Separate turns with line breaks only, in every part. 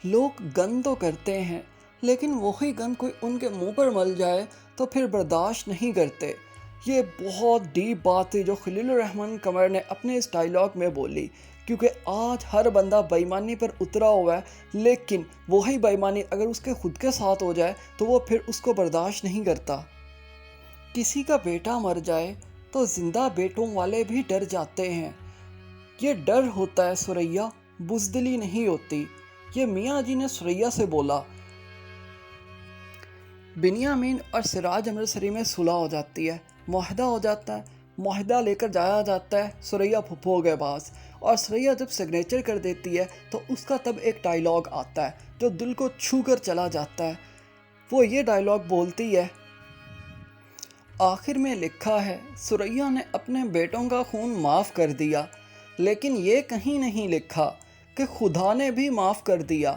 لوگ گن تو کرتے ہیں لیکن وہی گن کوئی ان کے منہ پر مل جائے تو پھر برداشت نہیں کرتے۔ یہ بہت ڈیپ بات تھی جو خلیل الرحمن قمر نے اپنے اس ڈائیلاگ میں بولی، کیونکہ آج ہر بندہ بے ایمانی پر اترا ہوا ہے، لیکن وہی بے ایمانی اگر اس کے خود کے ساتھ ہو جائے تو وہ پھر اس کو برداشت نہیں کرتا۔ کسی کا بیٹا مر جائے تو زندہ بیٹوں والے بھی ڈر جاتے ہیں۔ یہ ڈر ہوتا ہے ثریا، بزدلی نہیں ہوتی۔ یہ میاں جی نے ثریا سے بولا۔ بنیامین اور سراج امرتسری میں صلح ہو جاتی ہے، معاہدہ ہو جاتا ہے، معاہدہ لے کر جایا جاتا ہے ثریا پھپھو کے پاس، اور ثریا جب سگنیچر کر دیتی ہے تو اس کا تب ایک ڈائیلاگ آتا ہے جو دل کو چھو کر چلا جاتا ہے۔ وہ یہ ڈائیلاگ بولتی ہے، آخر میں لکھا ہے ثریا نے اپنے بیٹوں کا خون معاف کر دیا، لیکن یہ کہیں نہیں لکھا کہ خدا نے بھی معاف کر دیا۔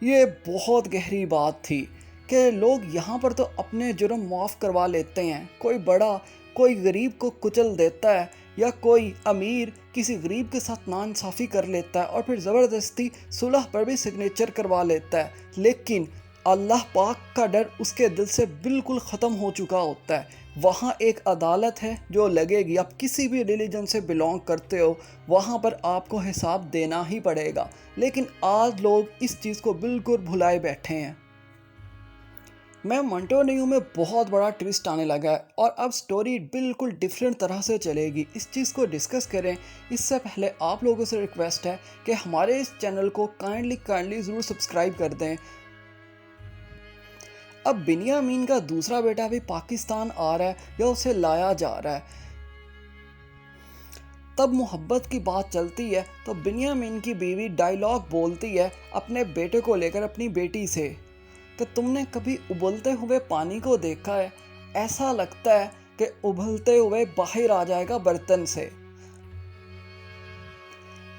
یہ بہت گہری بات تھی کہ لوگ یہاں پر تو اپنے جرم معاف کروا لیتے ہیں، کوئی بڑا کوئی غریب کو کچل دیتا ہے یا کوئی امیر کسی غریب کے ساتھ ناانصافی کر لیتا ہے اور پھر زبردستی صلح پر بھی سگنیچر کروا لیتا ہے، لیکن اللہ پاک کا ڈر اس کے دل سے بالکل ختم ہو چکا ہوتا ہے۔ وہاں ایک عدالت ہے جو لگے گی، آپ کسی بھی ریلیجن سے بلونگ کرتے ہو وہاں پر آپ کو حساب دینا ہی پڑے گا، لیکن آج لوگ اس چیز کو بالکل بھلائے بیٹھے ہیں۔ میں منٹو نیو میں بہت بڑا ٹویسٹ آنے لگا ہے اور اب سٹوری بالکل ڈیفرنٹ طرح سے چلے گی، اس چیز کو ڈسکس کریں۔ اس سے پہلے آپ لوگوں سے ریکویسٹ ہے کہ ہمارے اس چینل کو کائنڈلی ضرور سبسکرائب کر دیں۔ اب بنیامین کا دوسرا بیٹا بھی پاکستان آ رہا ہے یا اسے لایا جا رہا ہے، تب محبت کی بات چلتی ہے تو بنیامین کی بیوی ڈائیلاگ بولتی ہے اپنے بیٹے کو لے کر اپنی بیٹی سے کہ تم نے کبھی ابلتے ہوئے پانی کو دیکھا ہے؟ ایسا لگتا ہے کہ ابلتے ہوئے باہر آ جائے گا برتن سے،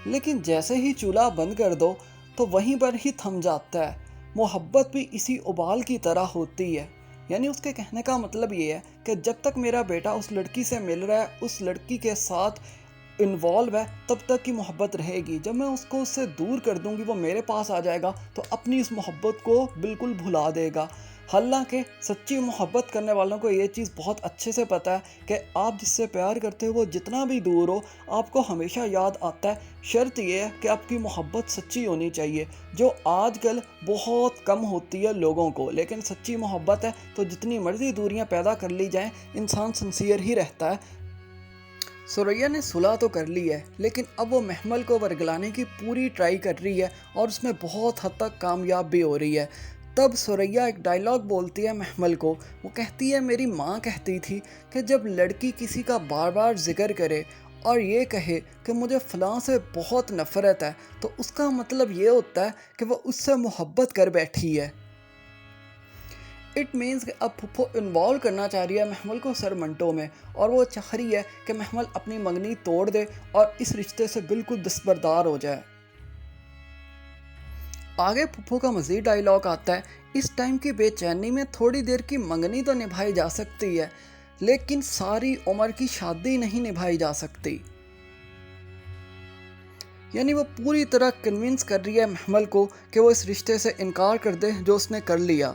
لیکن جیسے ہی چولہا بند کر دو تو وہیں پر ہی تھم جاتا ہے۔ محبت بھی اسی ابال کی طرح ہوتی ہے، یعنی اس کے کہنے کا مطلب یہ ہے کہ جب تک میرا بیٹا اس لڑکی سے مل رہا ہے، اس لڑکی کے ساتھ انوالو ہے، تب تک کی محبت رہے گی۔ جب میں اس کو اس سے دور کر دوں گی، وہ میرے پاس آ جائے گا تو اپنی اس محبت کو بالکل بھلا دے گا۔ حالانکہ سچی محبت کرنے والوں کو یہ چیز بہت اچھے سے پتہ ہے کہ آپ جس سے پیار کرتے ہو وہ جتنا بھی دور ہو آپ کو ہمیشہ یاد آتا ہے۔ شرط یہ ہے کہ آپ کی محبت سچی ہونی چاہیے، جو آج کل بہت کم ہوتی ہے لوگوں کو، لیکن سچی محبت ہے تو جتنی مرضی دوریاں پیدا کر لی جائیں انسان سنسیئر ہی رہتا ہے۔ ثریا نے صلح تو کر لی ہے، لیکن اب وہ محمل کو ورگلانے کی پوری ٹرائی کر رہی ہے اور اس میں بہت حد تک کامیاب بھی ہو رہی ہے۔ تب ثریا ایک ڈائیلاگ بولتی ہے محمل کو، وہ کہتی ہے میری ماں کہتی تھی کہ جب لڑکی کسی کا بار بار ذکر کرے اور یہ کہے کہ مجھے فلاں سے بہت نفرت ہے تو اس کا مطلب یہ ہوتا ہے کہ وہ اس سے محبت کر بیٹھی ہے۔ اٹ مینز کہ اب پھپھو انوالو کرنا چاہ رہی ہے محمل کو سر منٹو میں، اور وہ چاہ رہی ہے کہ محمل اپنی منگنی توڑ دے اور اس رشتے سے بالکل دستبردار ہو جائے۔ آگے پھپھو کا مزید ڈائیلاگ آتا ہے، اس ٹائم کی بے چینی میں تھوڑی دیر کی منگنی تو نبھائی جا سکتی ہے، لیکن ساری عمر کی شادی نہیں نبھائی جا سکتی۔ یعنی وہ پوری طرح کنونس کر رہی ہے محمل کو کہ وہ اس رشتے سے انکار کر دے جو اس نے کر لیا۔